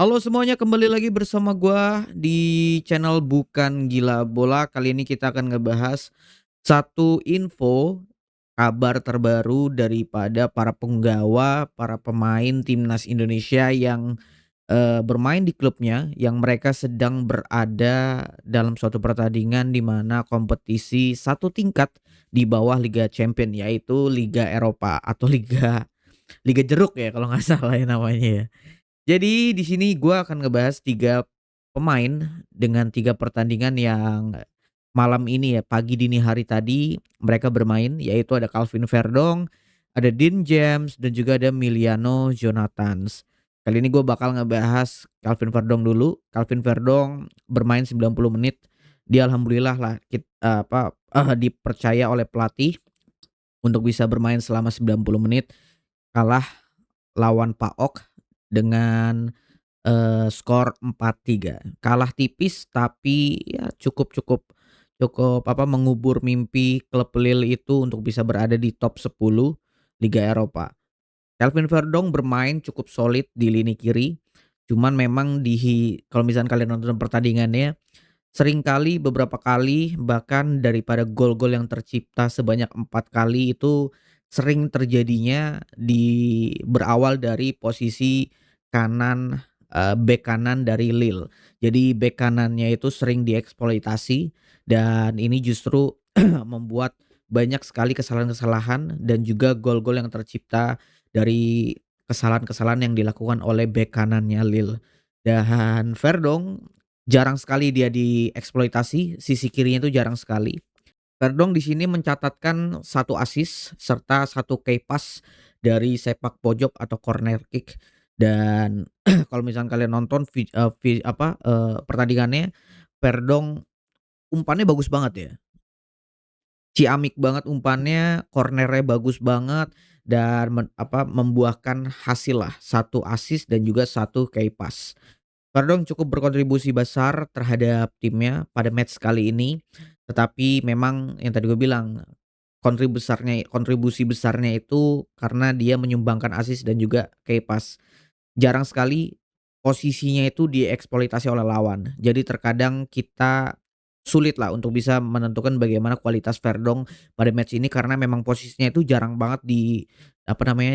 Halo semuanya, kembali lagi bersama gua di channel Bukan Gila Bola. Kali ini kita akan ngebahas satu info, kabar terbaru daripada para penggawa, para pemain timnas Indonesia yang, bermain di klubnya, yang mereka sedang berada dalam suatu pertandingan di mana kompetisi satu tingkat di bawah Liga Champion, yaitu Liga Eropa atau Liga Liga Jeruk ya kalau nggak salah ya namanya ya. Jadi di sini gua akan ngebahas 3 pemain dengan 3 pertandingan yang malam ini ya, pagi dini hari tadi mereka bermain, yaitu ada Calvin Verdong, ada Dean James, dan juga ada Emiliano Jonathans. Kali ini gue bakal ngebahas Calvin Verdong dulu. Calvin Verdong bermain 90 menit. Dia alhamdulillah lah dipercaya oleh pelatih untuk bisa bermain selama 90 menit, kalah lawan PAOK dengan skor 4-3. Kalah tipis tapi ya cukup cukup cukup mengubur mimpi klub Lille itu untuk bisa berada di top 10 Liga Eropa. Calvin Verdong bermain cukup solid di lini kiri, cuman memang kalau misalnya kalian nonton pertandingannya, seringkali beberapa kali bahkan daripada gol-gol yang tercipta sebanyak 4 kali itu sering terjadinya berawal dari posisi kanan, bek kanan dari Lille. Jadi bek kanannya itu sering dieksploitasi dan ini justru membuat banyak sekali kesalahan-kesalahan dan juga gol-gol yang tercipta dari kesalahan-kesalahan yang dilakukan oleh bek kanannya Lille. Dan Verdong jarang sekali dia dieksploitasi, sisi kirinya itu jarang sekali. Verdong di sini mencatatkan satu assist serta satu key pass dari sepak pojok atau corner kick. Dan kalau misalnya kalian nonton pertandingannya, Verdong umpannya bagus banget ya. Ciamik banget umpannya, cornernya bagus banget dan membuahkan hasil lah, satu assist dan juga satu key pass. Pardong cukup berkontribusi besar terhadap timnya pada match kali ini, tetapi memang yang tadi gue bilang, kontribusi besarnya itu karena dia menyumbangkan assist dan juga key pass. Jarang sekali posisinya itu dieksploitasi oleh lawan. Jadi terkadang kita sulit lah untuk bisa menentukan bagaimana kualitas Verdong pada match ini karena memang posisinya itu jarang banget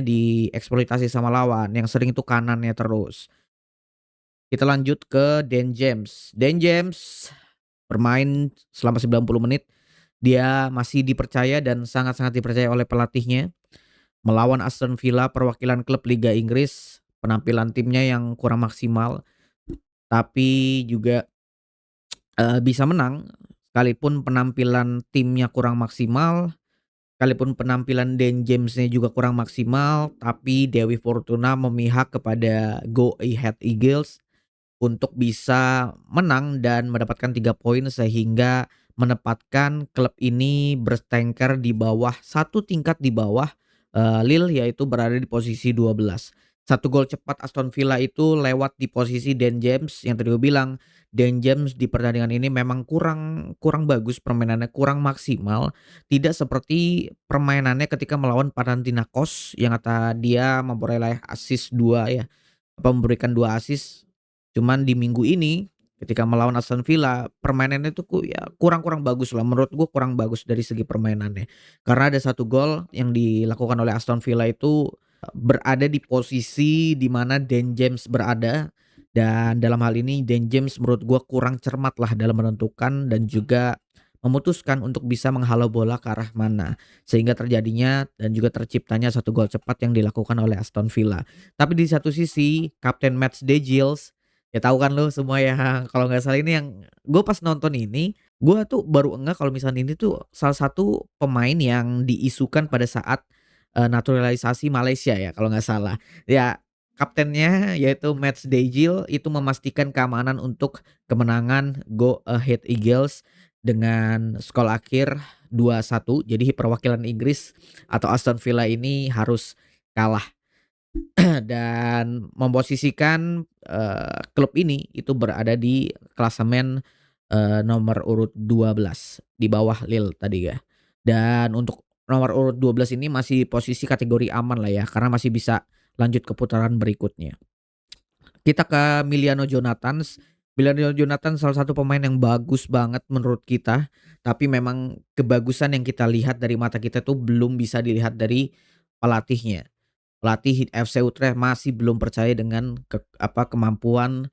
dieksploitasi sama lawan, yang sering itu kanannya terus. Kita lanjut ke Dan James. Dan James bermain selama 90 menit. Dia masih dipercaya dan sangat-sangat dipercaya oleh pelatihnya. Melawan Aston Villa, perwakilan klub Liga Inggris. Penampilan timnya yang kurang maksimal, tapi juga, bisa menang. Sekalipun penampilan timnya kurang maksimal, sekalipun penampilan Dan James-nya juga kurang maksimal, tapi Dewi Fortuna memihak kepada Go Ahead Eagles untuk bisa menang dan mendapatkan 3 poin sehingga menempatkan klub ini bertengker di bawah, satu tingkat di bawah, Lille, yaitu berada di posisi 12. Satu gol cepat Aston Villa itu lewat di posisi Dan James, yang tadi gue bilang, Dan James di pertandingan ini memang kurang kurang bagus permainannya, kurang maksimal, tidak seperti permainannya ketika melawan Panathinaikos yang kata dia memperoleh assist 2 ya, memberikan 2 assist. Cuman di minggu ini ketika melawan Aston Villa, permainannya itu ya kurang-kurang bagus lah, menurut gue kurang bagus dari segi permainannya. Karena ada satu gol yang dilakukan oleh Aston Villa itu, berada di posisi di mana Dan James berada, dan dalam hal ini Dan James menurut gue kurang cermat lah dalam menentukan dan juga memutuskan untuk bisa menghalau bola ke arah mana, sehingga terjadinya dan juga terciptanya satu gol cepat yang dilakukan oleh Aston Villa. Tapi di satu sisi Kapten Matt Giles, ya tahu kan lu semua yang kalau nggak salah ini yang gue pas nonton ini, gue tuh baru ngeh kalau misalnya ini tuh salah satu pemain yang diisukan pada saat, naturalisasi Malaysia ya kalau nggak salah. Ya kaptennya yaitu Matt Giles itu memastikan keamanan untuk kemenangan Go Ahead Eagles dengan skor akhir 2-1. Jadi perwakilan Inggris atau Aston Villa ini harus kalah. Dan memposisikan, klub ini itu berada di klasemen, nomor urut 12 di bawah Lille tadi ya. Dan untuk nomor urut 12 ini masih posisi kategori aman lah ya, karena masih bisa lanjut ke putaran berikutnya. Kita ke Emiliano Jonathans. Emiliano Jonathans salah satu pemain yang bagus banget menurut kita, tapi memang kebagusan yang kita lihat dari mata kita tuh belum bisa dilihat dari pelatihnya. Pelatih FC Utrecht masih belum percaya dengan kemampuan,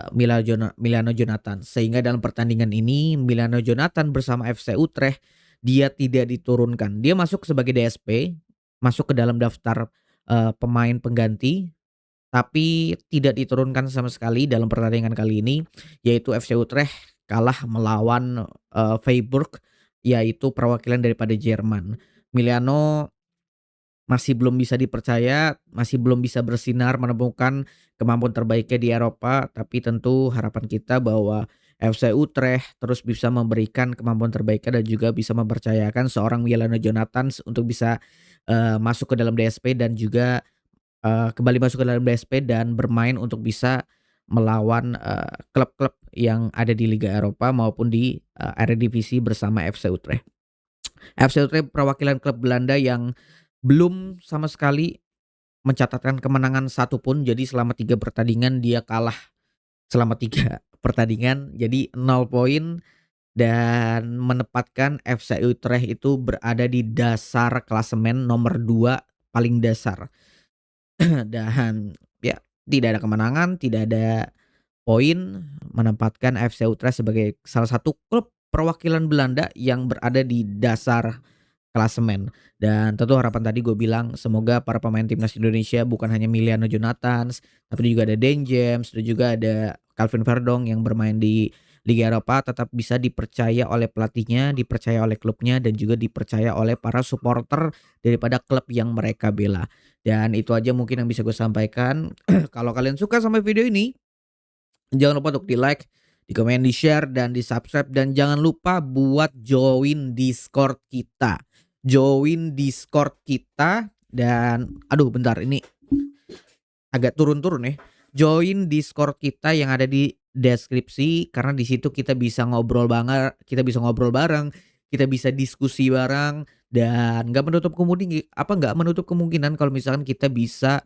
Emiliano Jonathans. Sehingga dalam pertandingan ini Emiliano Jonathans bersama FC Utrecht, dia tidak diturunkan. Dia masuk sebagai DSP, masuk ke dalam daftar, pemain pengganti, tapi tidak diturunkan sama sekali dalam pertandingan kali ini, yaitu FC Utrecht kalah melawan, Freiburg, yaitu perwakilan daripada Jerman. Emiliano masih belum bisa dipercaya, masih belum bisa bersinar menemukan kemampuan terbaiknya di Eropa, tapi tentu harapan kita bahwa FC Utrecht terus bisa memberikan kemampuan terbaiknya dan juga bisa mempercayakan seorang Emiliano Jonathans untuk bisa, masuk ke dalam DSP dan juga kembali masuk ke dalam DSP dan bermain untuk bisa melawan, klub-klub yang ada di Liga Eropa maupun di, Eredivisie bersama FC Utrecht. FC Utrecht perwakilan klub Belanda yang belum sama sekali mencatatkan kemenangan satu pun, jadi selama 3 pertandingan dia kalah selama 3 pertandingan, jadi 0 poin dan menempatkan FC Utrecht itu berada di dasar klasemen nomor 2 paling dasar. Dan ya tidak ada kemenangan, tidak ada poin, menempatkan FC Utrecht sebagai salah satu klub perwakilan Belanda yang berada di dasar klasemen. Dan tentu harapan tadi gue bilang semoga para pemain timnas Indonesia bukan hanya Emiliano Jonathans, tapi juga ada Dan James dan juga ada Calvin Verdong yang bermain di Liga Eropa tetap bisa dipercaya oleh pelatihnya, dipercaya oleh klubnya dan juga dipercaya oleh para supporter daripada klub yang mereka bela. Dan itu aja mungkin yang bisa gue sampaikan. Kalau kalian suka sama video ini, jangan lupa untuk di-like, di-komen, di-share, dan di-subscribe. Dan jangan lupa buat join Discord kita. Join Discord kita dan aduh bentar ini agak turun-turun ya. Join Discord kita yang ada di deskripsi karena di situ kita bisa ngobrol banget, kita bisa ngobrol bareng, kita bisa diskusi bareng dan nggak menutup kemungkinan kalau misalkan kita bisa,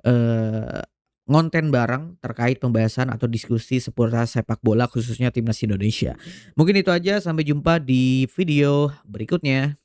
eee, ngonten bareng terkait pembahasan atau diskusi seputar sepak bola khususnya timnas Indonesia. Mungkin itu aja, sampai jumpa di video berikutnya.